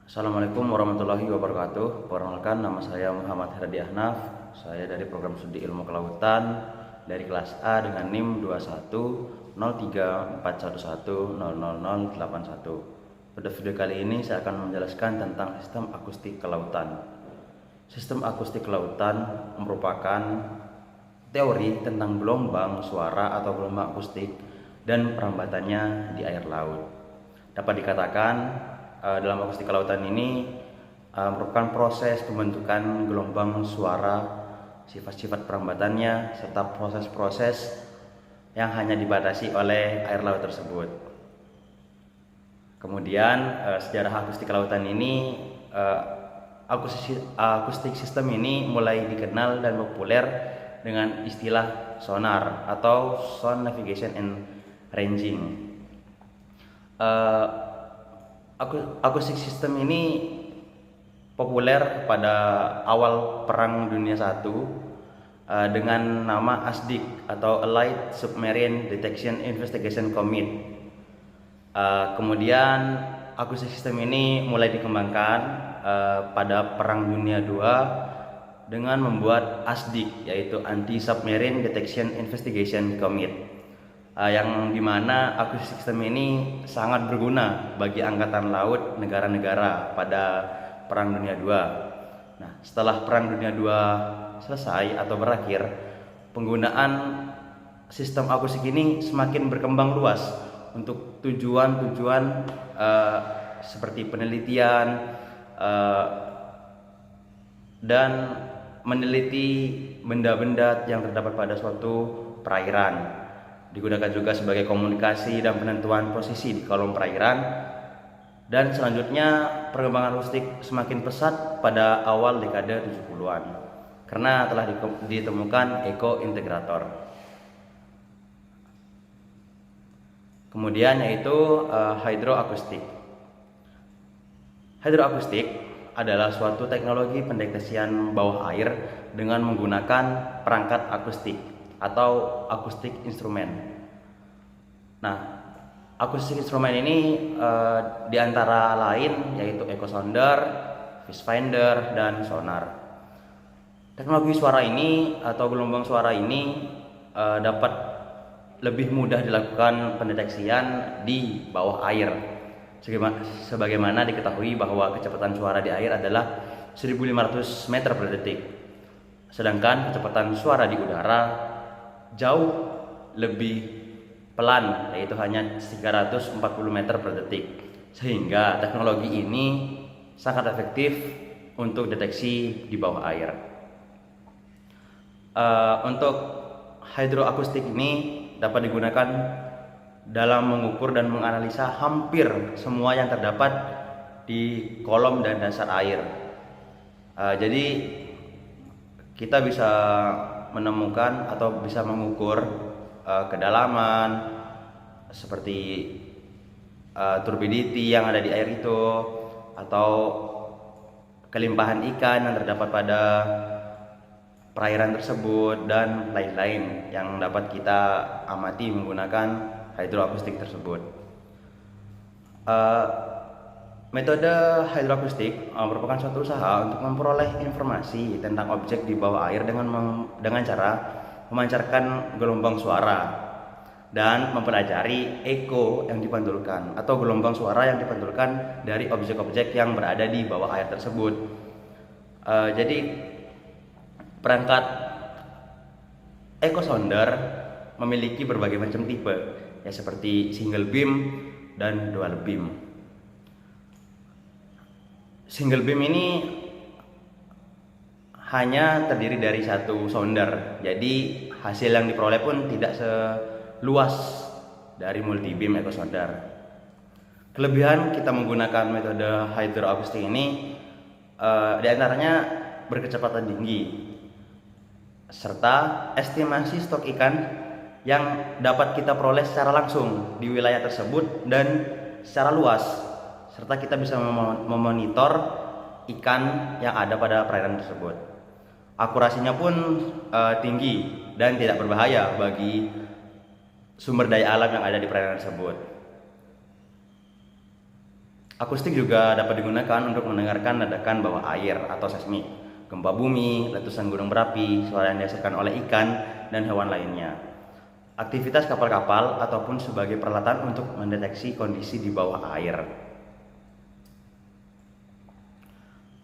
Assalamualaikum warahmatullahi wabarakatuh. Perkenalkan, nama saya Muhammad Herdi Ahnaf. Saya dari program studi ilmu kelautan dari kelas A dengan NIM 210341100081. Pada video kali ini saya akan menjelaskan tentang sistem akustik kelautan. Sistem akustik kelautan merupakan teori tentang gelombang suara atau gelombang akustik dan perambatannya di air laut. Dapat dikatakan dalam akustik kelautan ini merupakan proses pembentukan gelombang suara, sifat-sifat perambatannya, serta proses-proses yang hanya dibatasi oleh air laut tersebut. Kemudian sejarah akustik kelautan ini, akustik sistem ini mulai dikenal dan populer dengan istilah sonar atau sound navigation and ranging. Akustik sistem ini populer pada awal Perang Dunia I dengan nama ASDIC atau Allied Submarine Detection Investigation Commit. Kemudian akustik sistem ini mulai dikembangkan pada Perang Dunia II dengan membuat ASDIC, yaitu Anti-Submarine Detection Investigation Commit, yang dimana akustik sistem ini sangat berguna bagi angkatan laut negara-negara pada Perang Dunia II. Nah, setelah Perang Dunia II selesai atau berakhir, penggunaan sistem akustik ini semakin berkembang luas untuk tujuan-tujuan seperti penelitian dan meneliti benda-benda yang terdapat pada suatu perairan. Digunakan juga sebagai komunikasi dan penentuan posisi di kolom perairan. Dan selanjutnya perkembangan akustik semakin pesat pada awal dekade 70-an karena telah ditemukan echo integrator. Kemudian yaitu hidroakustik. Hidroakustik adalah suatu teknologi pendeteksian bawah air dengan menggunakan perangkat akustik atau akustik instrumen. Nah, akustik instrumen ini diantara lain yaitu echo sounder, fish finder, dan sonar. Teknologi suara ini atau gelombang suara ini dapat lebih mudah dilakukan pendeteksian di bawah air. Sebagaimana diketahui bahwa kecepatan suara di air adalah 1500 meter per detik, sedangkan kecepatan suara di udara jauh lebih pelan, yaitu hanya 340 meter per detik, sehingga teknologi ini sangat efektif untuk deteksi di bawah air. Untuk hidroakustik ini dapat digunakan dalam mengukur dan menganalisa hampir semua yang terdapat di kolom dan dasar air. Jadi kita bisa menemukan atau bisa mengukur kedalaman seperti turbidity yang ada di air itu, atau kelimpahan ikan yang terdapat pada perairan tersebut, dan lain-lain yang dapat kita amati menggunakan hidroakustik tersebut. Metode hidroakustik merupakan suatu usaha untuk memperoleh informasi tentang objek di bawah air dengan cara memancarkan gelombang suara dan mempelajari echo yang dipantulkan atau gelombang suara yang dipantulkan dari objek-objek yang berada di bawah air tersebut. Jadi perangkat echo sounder memiliki berbagai macam tipe, ya seperti single beam dan dual beam. Single beam ini hanya terdiri dari satu sounder, jadi hasil yang diperoleh pun tidak seluas dari multi beam echo sounder. Kelebihan kita menggunakan metode hidroakustik ini diantaranya berkecepatan tinggi, serta estimasi stok ikan yang dapat kita peroleh secara langsung di wilayah tersebut dan secara luas, serta kita bisa memonitor ikan yang ada pada perairan tersebut. Akurasinya pun tinggi dan tidak berbahaya bagi sumber daya alam yang ada di perairan tersebut. Akustik juga dapat digunakan untuk mendengarkan ledakan bawah air atau seismik, gempa bumi, letusan gunung berapi, suara yang dihasilkan oleh ikan dan hewan lainnya, aktivitas kapal-kapal ataupun sebagai peralatan untuk mendeteksi kondisi di bawah air.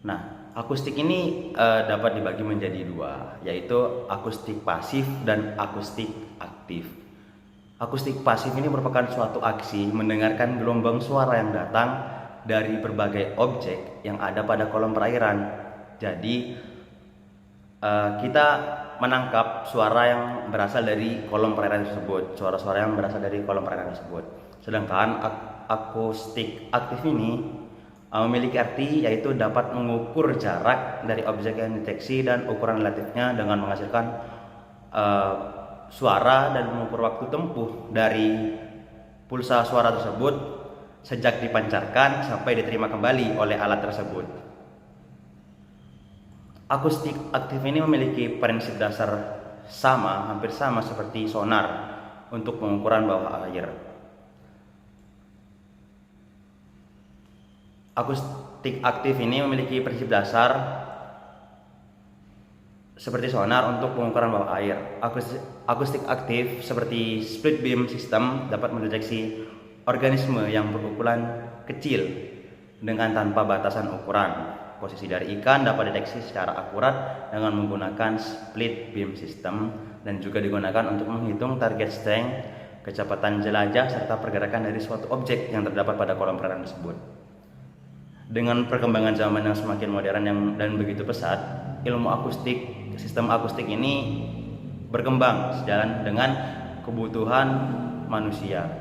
Nah, akustik ini dapat dibagi menjadi dua, yaitu akustik pasif dan akustik aktif. Akustik pasif ini merupakan suatu aksi mendengarkan gelombang suara yang datang dari berbagai objek yang ada pada kolom perairan. Jadi kita menangkap suara yang berasal dari kolom perairan tersebut, suara-suara yang berasal dari kolom perairan tersebut. Sedangkan akustik aktif ini memiliki arti yaitu dapat mengukur jarak dari objek yang dideteksi dan ukuran relatifnya dengan menghasilkan suara dan mengukur waktu tempuh dari pulsa suara tersebut sejak dipancarkan sampai diterima kembali oleh alat tersebut. Akustik aktif ini memiliki prinsip dasar hampir sama seperti sonar untuk pengukuran bawah air. Akustik aktif ini memiliki prinsip dasar seperti sonar untuk pengukuran bawah air. Akustik aktif seperti split beam system dapat mendeteksi organisme yang berukuran kecil dengan tanpa batasan ukuran. Posisi dari ikan dapat dideteksi secara akurat dengan menggunakan split beam system dan juga digunakan untuk menghitung target strength, kecepatan jelajah, serta pergerakan dari suatu objek yang terdapat pada kolam perairan tersebut. Dengan perkembangan zaman yang semakin modern dan begitu pesat, ilmu sistem akustik ini berkembang sejalan dengan kebutuhan manusia.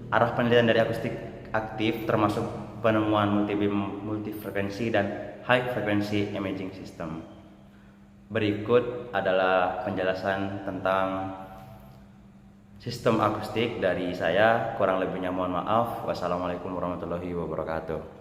Arah penelitian dari akustik aktif termasuk penemuan multifrekuensi dan high frequency imaging system. Berikut adalah penjelasan tentang sistem akustik dari saya, kurang lebihnya mohon maaf. Wassalamualaikum warahmatullahi wabarakatuh.